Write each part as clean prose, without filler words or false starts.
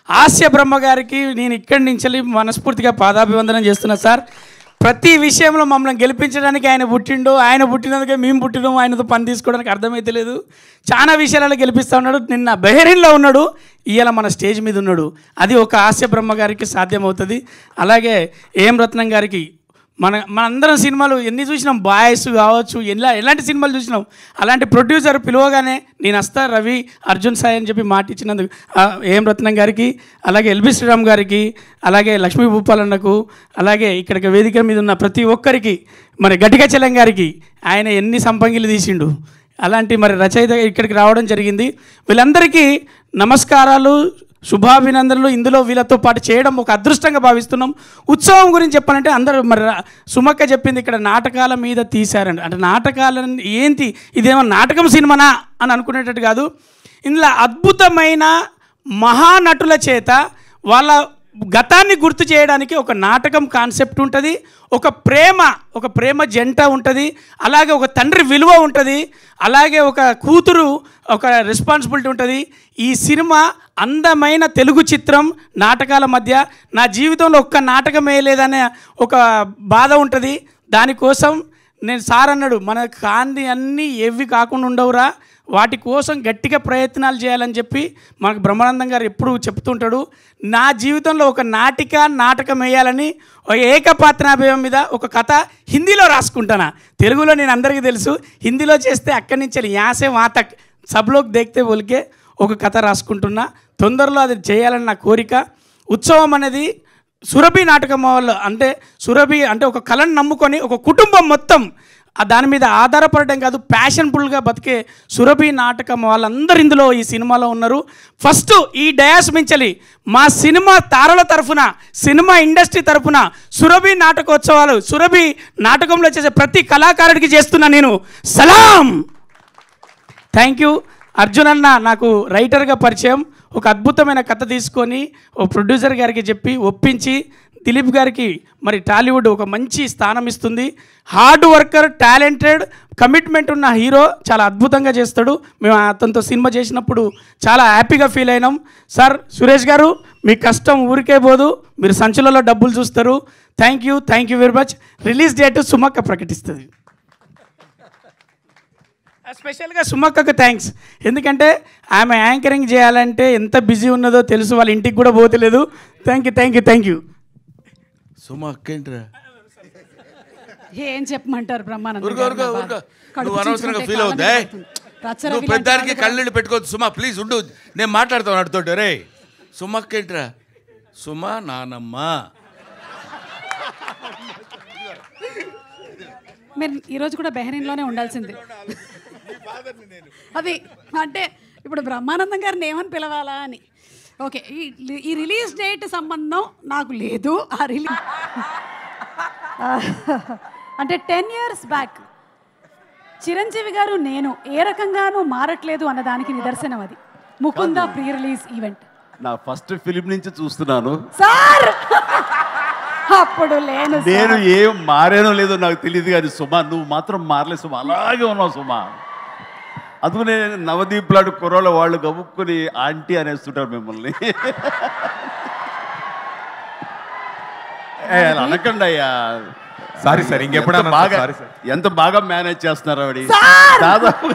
హాస్య బ్రహ్మ గారికి నేను ఇక్కడి నుంచి మనస్ఫూర్తిగా పాదాభివందనం చేస్తున్నా సార్. ప్రతి విషయంలో మమ్మల్ని గెలిపించడానికి ఆయన పుట్టిండు, ఆయన పుట్టినందుకే మేము పుట్టినాము, ఆయనతో పని తీసుకోవడానికి అర్థమైతే లేదు. చాలా విషయాలలో గెలిపిస్తూ ఉన్నాడు. నిన్న బెహరీన్లో ఉన్నాడు, ఇవాళ మన స్టేజ్ మీద ఉన్నాడు. అది ఒక హాస్య బ్రహ్మ గారికి సాధ్యమవుతుంది. అలాగే ఏం రత్నం గారికి మనందరం సినిమాలు ఎన్ని చూసినాం, బాయ్స్ కావచ్చు, ఎలాంటి సినిమాలు చూసినాం. అలాంటి ప్రొడ్యూసర్ పిలువగానే నేను వస్తా రవి, అర్జున్ సాయి అని చెప్పి మాట ఇచ్చినందుకు ఏం రత్నం గారికి, అలాగే ఎల్బి శ్రీరామ్ గారికి, అలాగే లక్ష్మీ భూపాలన్నకు, అలాగే ఇక్కడికి వేదిక మీద ఉన్న ప్రతి ఒక్కరికి, మరి గట్టిగా చెల్లం గారికి ఆయన ఎన్ని సంపంగిలు తీసిండు. అలాంటి మరి రచయిత ఇక్కడికి రావడం జరిగింది. వీళ్ళందరికీ నమస్కారాలు, శుభాభినందనలు. ఇందులో వీళ్ళతో పాటు చేయడం ఒక అదృష్టంగా భావిస్తున్నాం. ఉత్సవం గురించి చెప్పాలంటే అందరూ మరి సుమక్క చెప్పింది, ఇక్కడ నాటకాల మీద తీశారండి. అంటే నాటకాలను ఏంటి, ఇదేమో నాటకం సినిమానా అని అనుకునేటట్టు కాదు. ఇందులో అద్భుతమైన మహానటుల చేత వాళ్ళ గతాన్ని గుర్తు చేయడానికి ఒక నాటకం కాన్సెప్ట్ ఉంటుంది, ఒక ప్రేమ జంట ఉంటుంది, అలాగే ఒక తండ్రి విలువ ఉంటుంది, అలాగే ఒక కూతురు ఒక రెస్పాన్సిబిలిటీ ఉంటుంది. ఈ సినిమా అందమైన తెలుగు చిత్రం నాటకాల మధ్య. నా జీవితంలో ఒక్క నాటకం వేయలేదనే ఒక బాధ ఉంటుంది. దానికోసం నేను సార్ అన్నాడు, మన కాంతి అన్నీ ఏవి కాకుండా ఉండవురా, వాటి కోసం గట్టిగా ప్రయత్నాలు చేయాలని చెప్పి మనకు బ్రహ్మానందం గారు ఎప్పుడూ చెప్తుంటాడు. నా జీవితంలో ఒక నాటకం వేయాలని ఏకపాత్రాభినయం మీద ఒక కథ హిందీలో రాసుకుంటానా. తెలుగులో నేను అందరికీ తెలుసు, హిందీలో చేస్తే అక్కడి నుంచి యాసే వాతక్ సబ్లోకి దేక్తే బోల్కే ఒక కథ రాసుకుంటున్నా. తొందరలో అది చేయాలని నా కోరిక. ఉత్సవం అనేది సురభి నాటకం వాళ్ళు, అంటే సురభి అంటే ఒక కళను నమ్ముకొని ఒక కుటుంబం మొత్తం దాని మీద ఆధారపడటం కాదు, ప్యాషన్ఫుల్గా బతికే సురభి నాటకం వాళ్ళందరూ ఇందులో ఈ సినిమాలో ఉన్నారు. ఫస్ట్ ఈ డయాస్ మించలి మా సినిమా తారల తరఫున, సినిమా ఇండస్ట్రీ తరఫున సురభి నాటకోత్సవాలు, సురభి నాటకంలో చేసే ప్రతి కళాకారుడికి చేస్తున్నా నేను సలాం. Thank you. అర్జున్ అన్న నాకు రైటర్గా పరిచయం. ఒక అద్భుతమైన కథ తీసుకొని ఓ ప్రొడ్యూసర్ గారికి చెప్పి ఒప్పించి దిలీప్ గారికి మరి టాలీవుడ్ ఒక మంచి స్థానం ఇస్తుంది. హార్డ్ వర్కర్, టాలెంటెడ్, కమిట్మెంట్ ఉన్న హీరో, చాలా అద్భుతంగా చేస్తాడు. మేము అతనితో సినిమా చేసినప్పుడు చాలా హ్యాపీగా ఫీల్ అయినాం. సార్ సురేష్ గారు, మీ కష్టం ఊరికే పోదు, మీరు సంచులలో డబ్బులు చూస్తారు. Thank you very much. Release date సుమక్క ప్రకటిస్తుంది. స్పెషల్గా సుమక్కకు థ్యాంక్స్, ఎందుకంటే ఆమె యాంకరింగ్ చేయాలంటే ఎంత బిజీ ఉన్నదో తెలుసు, వాళ్ళ ఇంటికి కూడా పోతలేదు. Thank you. సుమక్క ఏంట్రా, ఏం చెప్పమంటారు బ్రహ్మానందం? నువ్వు అనవసరంగా ఫీల్ అవుద్దా? నువ్వు పెద్దానికి కళ్ళీళ్ళు పెట్టుకోవద్దు సుమా, ప్లీజ్ ఉండు, నేను మాట్లాడతాను అడుగుతుంటే. రే సుమక్క ఏంట్రా, సుమా నానమ్మ. మీరు ఈరోజు కూడా బెహరీన్లోనే ఉండాల్సింది. అది అంటే ఇప్పుడు బ్రహ్మానందం గారిని ఏమని పిలవాలా అని. ఓకే, ఈ రిలీజ్ డేట్ సంబంధం నాకు లేదు. ఆ రిలీజ్ అంటే 10 years బ్యాక్ చిరంజీవి గారు నేను ఏ రకంగానూ మారట్లేదు అన్నదానికి నిదర్శనం అది. ముకుంద ప్రీ రిలీజ్ ఈవెంట్ నా ఫస్ట్ ఫిలిం నుంచి చూస్తున్నాను సార్. అప్పుడు నేను ఏం మారేనో లేదో నాకు తెలియదు, కానీ సుమా నువ్వు మాత్రం మారలేదు సుమా, అలాగే ఉన్నావు సుమా. అందుకనే నవదీప్ లాంటి కుర్రోళ్ళ వాళ్ళు గబుక్కుని ఆంటీ అనేస్తుంటారు మిమ్మల్ని. అనకండి అయ్యా, సారీ సార్, ఇంకెప్పుడు బాగా ఎంత బాగా మేనేజ్ చేస్తున్నారు ఆవిడ. దాదాపు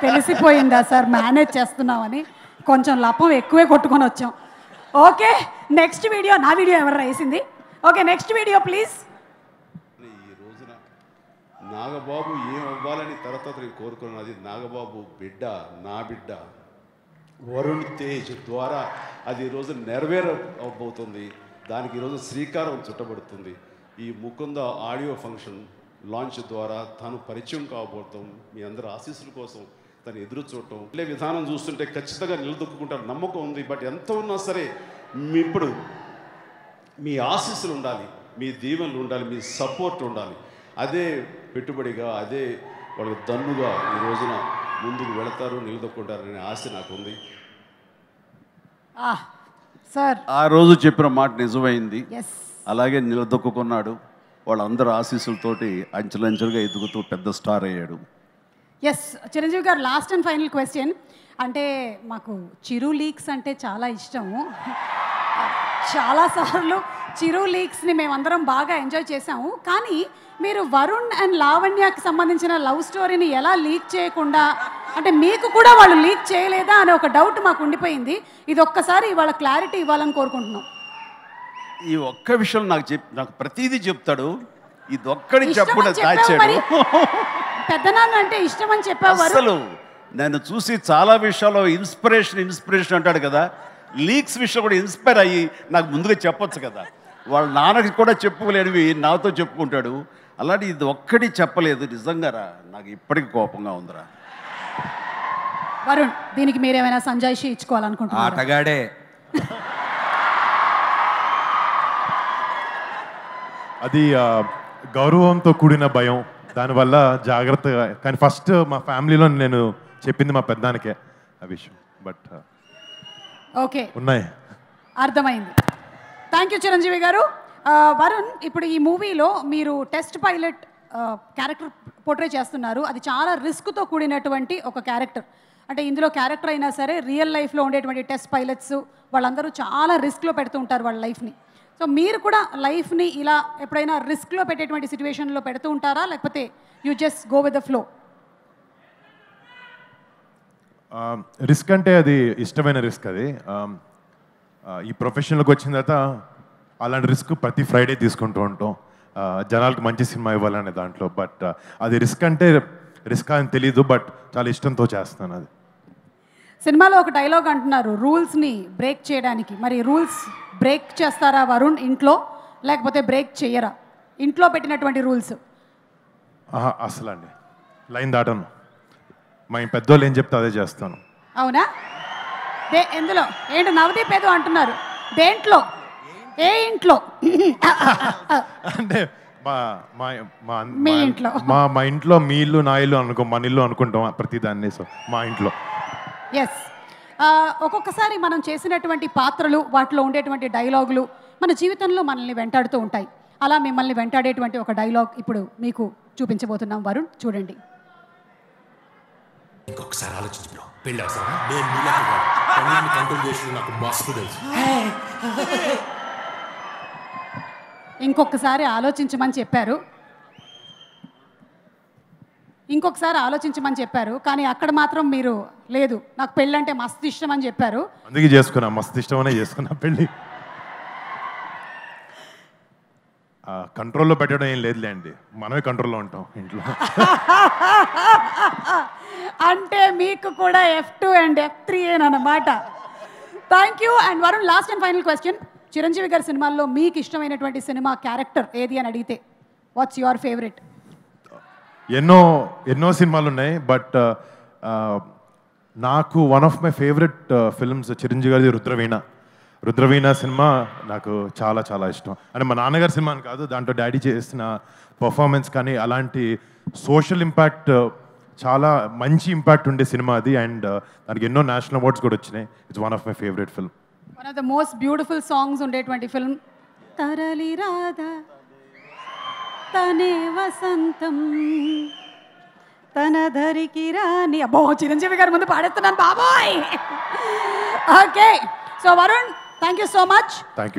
తెలిసిపోయిందా సార్ మేనేజ్ చేస్తున్నామని? కొంచెం లపం ఎక్కువే కొట్టుకొని వచ్చాం. ఓకే, నెక్స్ట్ వీడియో నా వీడియో ఎవరు వేసింది? Okay, next video please. ఈ రోజున నాగబాబు ఏం అవ్వాలని తర్వాత నేను కోరుకున్నది, నాగబాబు బిడ్డ, నా బిడ్డ వరుణ్ తేజ్ ద్వారా అది ఈరోజు నెరవేరబోతుంది. దానికి ఈరోజు శ్రీకారం చుట్టబడుతుంది. ఈ ముకుంద ఆడియో ఫంక్షన్ లాంచ్ ద్వారా తను పరిచయం కాబోతాం. మీ అందరి ఆశీస్సుల కోసం తను ఎదురు చూడటం, వెళ్ళే విధానం చూస్తుంటే ఖచ్చితంగా నిలదొక్కుంటారు నమ్మకం ఉంది. బట్ ఎంత ఉన్నా సరే ఇప్పుడు మీ ఆశీస్సులు ఉండాలి, మీ దీవెనలు ఉండాలి, మీ సపోర్ట్ ఉండాలి. అదే పెట్టుబడిగా, అదే వాళ్ళకి దన్నుగా ఈ రోజున ముందుకు వెళతారు, నిలదొక్కుంటారనే ఆశ నాకు ఉంది. సార్ ఆ రోజు చెప్పిన మాట నిజమైంది, అలాగే నిలదొక్కున్నాడు. వాళ్ళందరూ ఆశీస్సులతోటి అంచెలంచెలుగా ఎదుగుతూ పెద్ద స్టార్ అయ్యాడు. ఎస్ చిరంజీవి గారు, లాస్ట్ అండ్ ఫైనల్ క్వశ్చన్. అంటే మాకు చిరు లీక్స్ అంటే చాలా ఇష్టము. చాలాసార్లు చిరు లీక్స్ని మేమందరం బాగా ఎంజాయ్ చేసాము. కానీ మీరు వరుణ్ అండ్ లావణ్యకి సంబంధించిన లవ్ స్టోరీని ఎలా లీక్ చేయకుండా, అంటే మీకు కూడా వాళ్ళు లీక్ చేయలేదా అనే ఒక డౌట్ మాకు ఉండిపోయింది. ఇది ఒక్కసారి ఇవాళ క్లారిటీ ఇవ్వాలని కోరుకుంటున్నాం. ఈ ఒక్క విషయం నాకు ప్రతిదీ చెప్తాడు, ఇది ఒక్కడి చెప్పకుండా దాచాడు. పెద్దనాన్న అంటే ఇష్టం అని చెప్పావు. అసలు నేను చూసి చాలా విషయాల్లో ఇన్స్పిరేషన్ అంటాడు కదా, లీక్స్ విషయం కూడా ఇన్స్పైర్ అయ్యి నాకు ముందుగా చెప్పొచ్చు కదా. వాళ్ళ నాన్నకి కూడా చెప్పుకోలేనివి నాతో చెప్పుకుంటాడు. అలాంటి ఇది ఒక్కటి చెప్పలేదు. నిజంగా రా, నాకు ఇప్పటికి కోపంగా ఉందిరా. వరుణ్, దీనికి మీరేమైనా సంజాయిషి ఇచ్చుకోవాలనుకుంటున్నారా? ఆటగాడే. అది గౌరవంతో కూడిన భయం, దానివల్ల జాగ్రత్తగా. కానీ ఫస్ట్ మా ఫ్యామిలీలో నేను చెప్పింది మా పెద్దానికే ఆ విషయం. బట్ ఓకే, ఉన్నాయి. అర్థమైంది. థ్యాంక్ యూ చిరంజీవి గారు. వరుణ్, ఇప్పుడు ఈ మూవీలో మీరు టెస్ట్ పైలట్ క్యారెక్టర్ పోర్ట్రే చేస్తున్నారు. అది చాలా రిస్క్తో కూడినటువంటి ఒక క్యారెక్టర్. అంటే ఇందులో క్యారెక్టర్ అయినా సరే రియల్ లైఫ్లో ఉండేటువంటి టెస్ట్ పైలట్స్ వాళ్ళందరూ చాలా రిస్క్లో పెడుతూ ఉంటారు వాళ్ళ లైఫ్ని. సో మీరు కూడా లైఫ్ని ఇలా ఎప్పుడైనా రిస్క్లో పెట్టేటువంటి సిచ్యువేషన్లో పెడుతూ ఉంటారా, లేకపోతే you just go with the flow? Risk అంటే అది ఇష్టమైన రిస్క్. అది ఈ ప్రొఫెషన్లోకి వచ్చిన తర్వాత అలాంటి రిస్క్ ప్రతి ఫ్రైడే తీసుకుంటూ ఉంటాం, జనాలకు మంచి సినిమా ఇవ్వాలనే దాంట్లో. బట్ అది రిస్క్ అంటే రిస్క్ అని తెలీదు, బట్ చాలా ఇష్టంతో చేస్తాను అది. సినిమాలో ఒక డైలాగ్ అంటున్నారు రూల్స్ని బ్రేక్ చేయడానికి. మరి రూల్స్ బ్రేక్ చేస్తారా వరుణ్ ఇంట్లో, లేకపోతే బ్రేక్ చేయరా? ఇంట్లో పెట్టినటువంటి రూల్స్ అసలు అండి లైన్ దాటను. మా పెద్దోళ్ళు ఏం చెప్తే అదే చేస్తాను. అవునా? ఎందులో ఏంటి నవదీప్ ఏదో అంటున్నారు, దేంట్లో, ఏ ఇంట్లో? అంటే మీ ఇంట్లో. మా ఇంట్లో మీ ఇల్లు నా ఇల్లు అనుకో, మన ఇల్లు అనుకుంటాం ప్రతిదాన్ని. సో మా ఇంట్లో. ఎస్, ఒక్కొక్కసారి మనం చేసినటువంటి పాత్రలు, వాటిలో ఉండేటువంటి డైలాగులు మన జీవితంలో మనల్ని వెంటాడుతూ ఉంటాయి. అలా మిమ్మల్ని వెంటాడేటువంటి ఒక డైలాగ్ ఇప్పుడు మీకు చూపించబోతున్నాం. వరుణ్, చూడండి. ఇంకొకసారి ఆలోచించు బ్రో, పెళ్ళి అవసరం. నేను నీళ్ళని కంట్రోల్ చేసి నాకు మస్తు తెలుసు. ఇంకొకసారి ఆలోచించమని చెప్పారు, కానీ అక్కడ మాత్రం మీరు లేదు, నాకు పెళ్ళి అంటే మస్తు ఇష్టం అని చెప్పారు. అందుకే చేసుకున్నా, మస్తు ఇష్టమనే చేసుకున్నా పెళ్ళి. కంట్రోల్లో పెట్టడం ఏం లేదులేండి, మనమే కంట్రోల్లో ఉంటాం ఇంట్లో. అంటే మీకు కూడా F2 అండ్ F3 అన్నమాట. Thank you. And Varun, last and final question. Chiranjeevi గారి సినిమాల్లో మీకు ఇష్టమైనటువంటి సినిమా క్యారెక్టర్ ఏది అని అడిగితే వాట్స్ యువర్ ఫేవరెట్? ఎన్నో సినిమాలు ఉన్నాయి, బట్ నాకు one of my favourite films Chiranjeevi గారిది రుద్రవీణ సినిమా నాకు చాలా చాలా ఇష్టం. అంటే మా నాన్నగారి సినిమా అని కాదు, దాంట్లో డాడీ చేసిన పర్ఫార్మెన్స్ కానీ అలాంటి సోషల్ ఇంపాక్ట్, చాలా మంచి ఇంపాక్ట్ ఉండే సినిమా అది. అండ్ దానికి ఎన్నో నేషనల్ అవార్డ్స్ కూడా వచ్చినాయి. It's one of my favourite film. One of the most beautiful songs ఉండేటువంటి ఫిల్మ్ తరలి రాధా తనే వసంతం తన ధరికి రాని. అబ్బో, చిరంజీవి గారి ముందు పాడేస్తున్నాను బాబోయ్. Okay, so Varun, thank you so much. Thank you.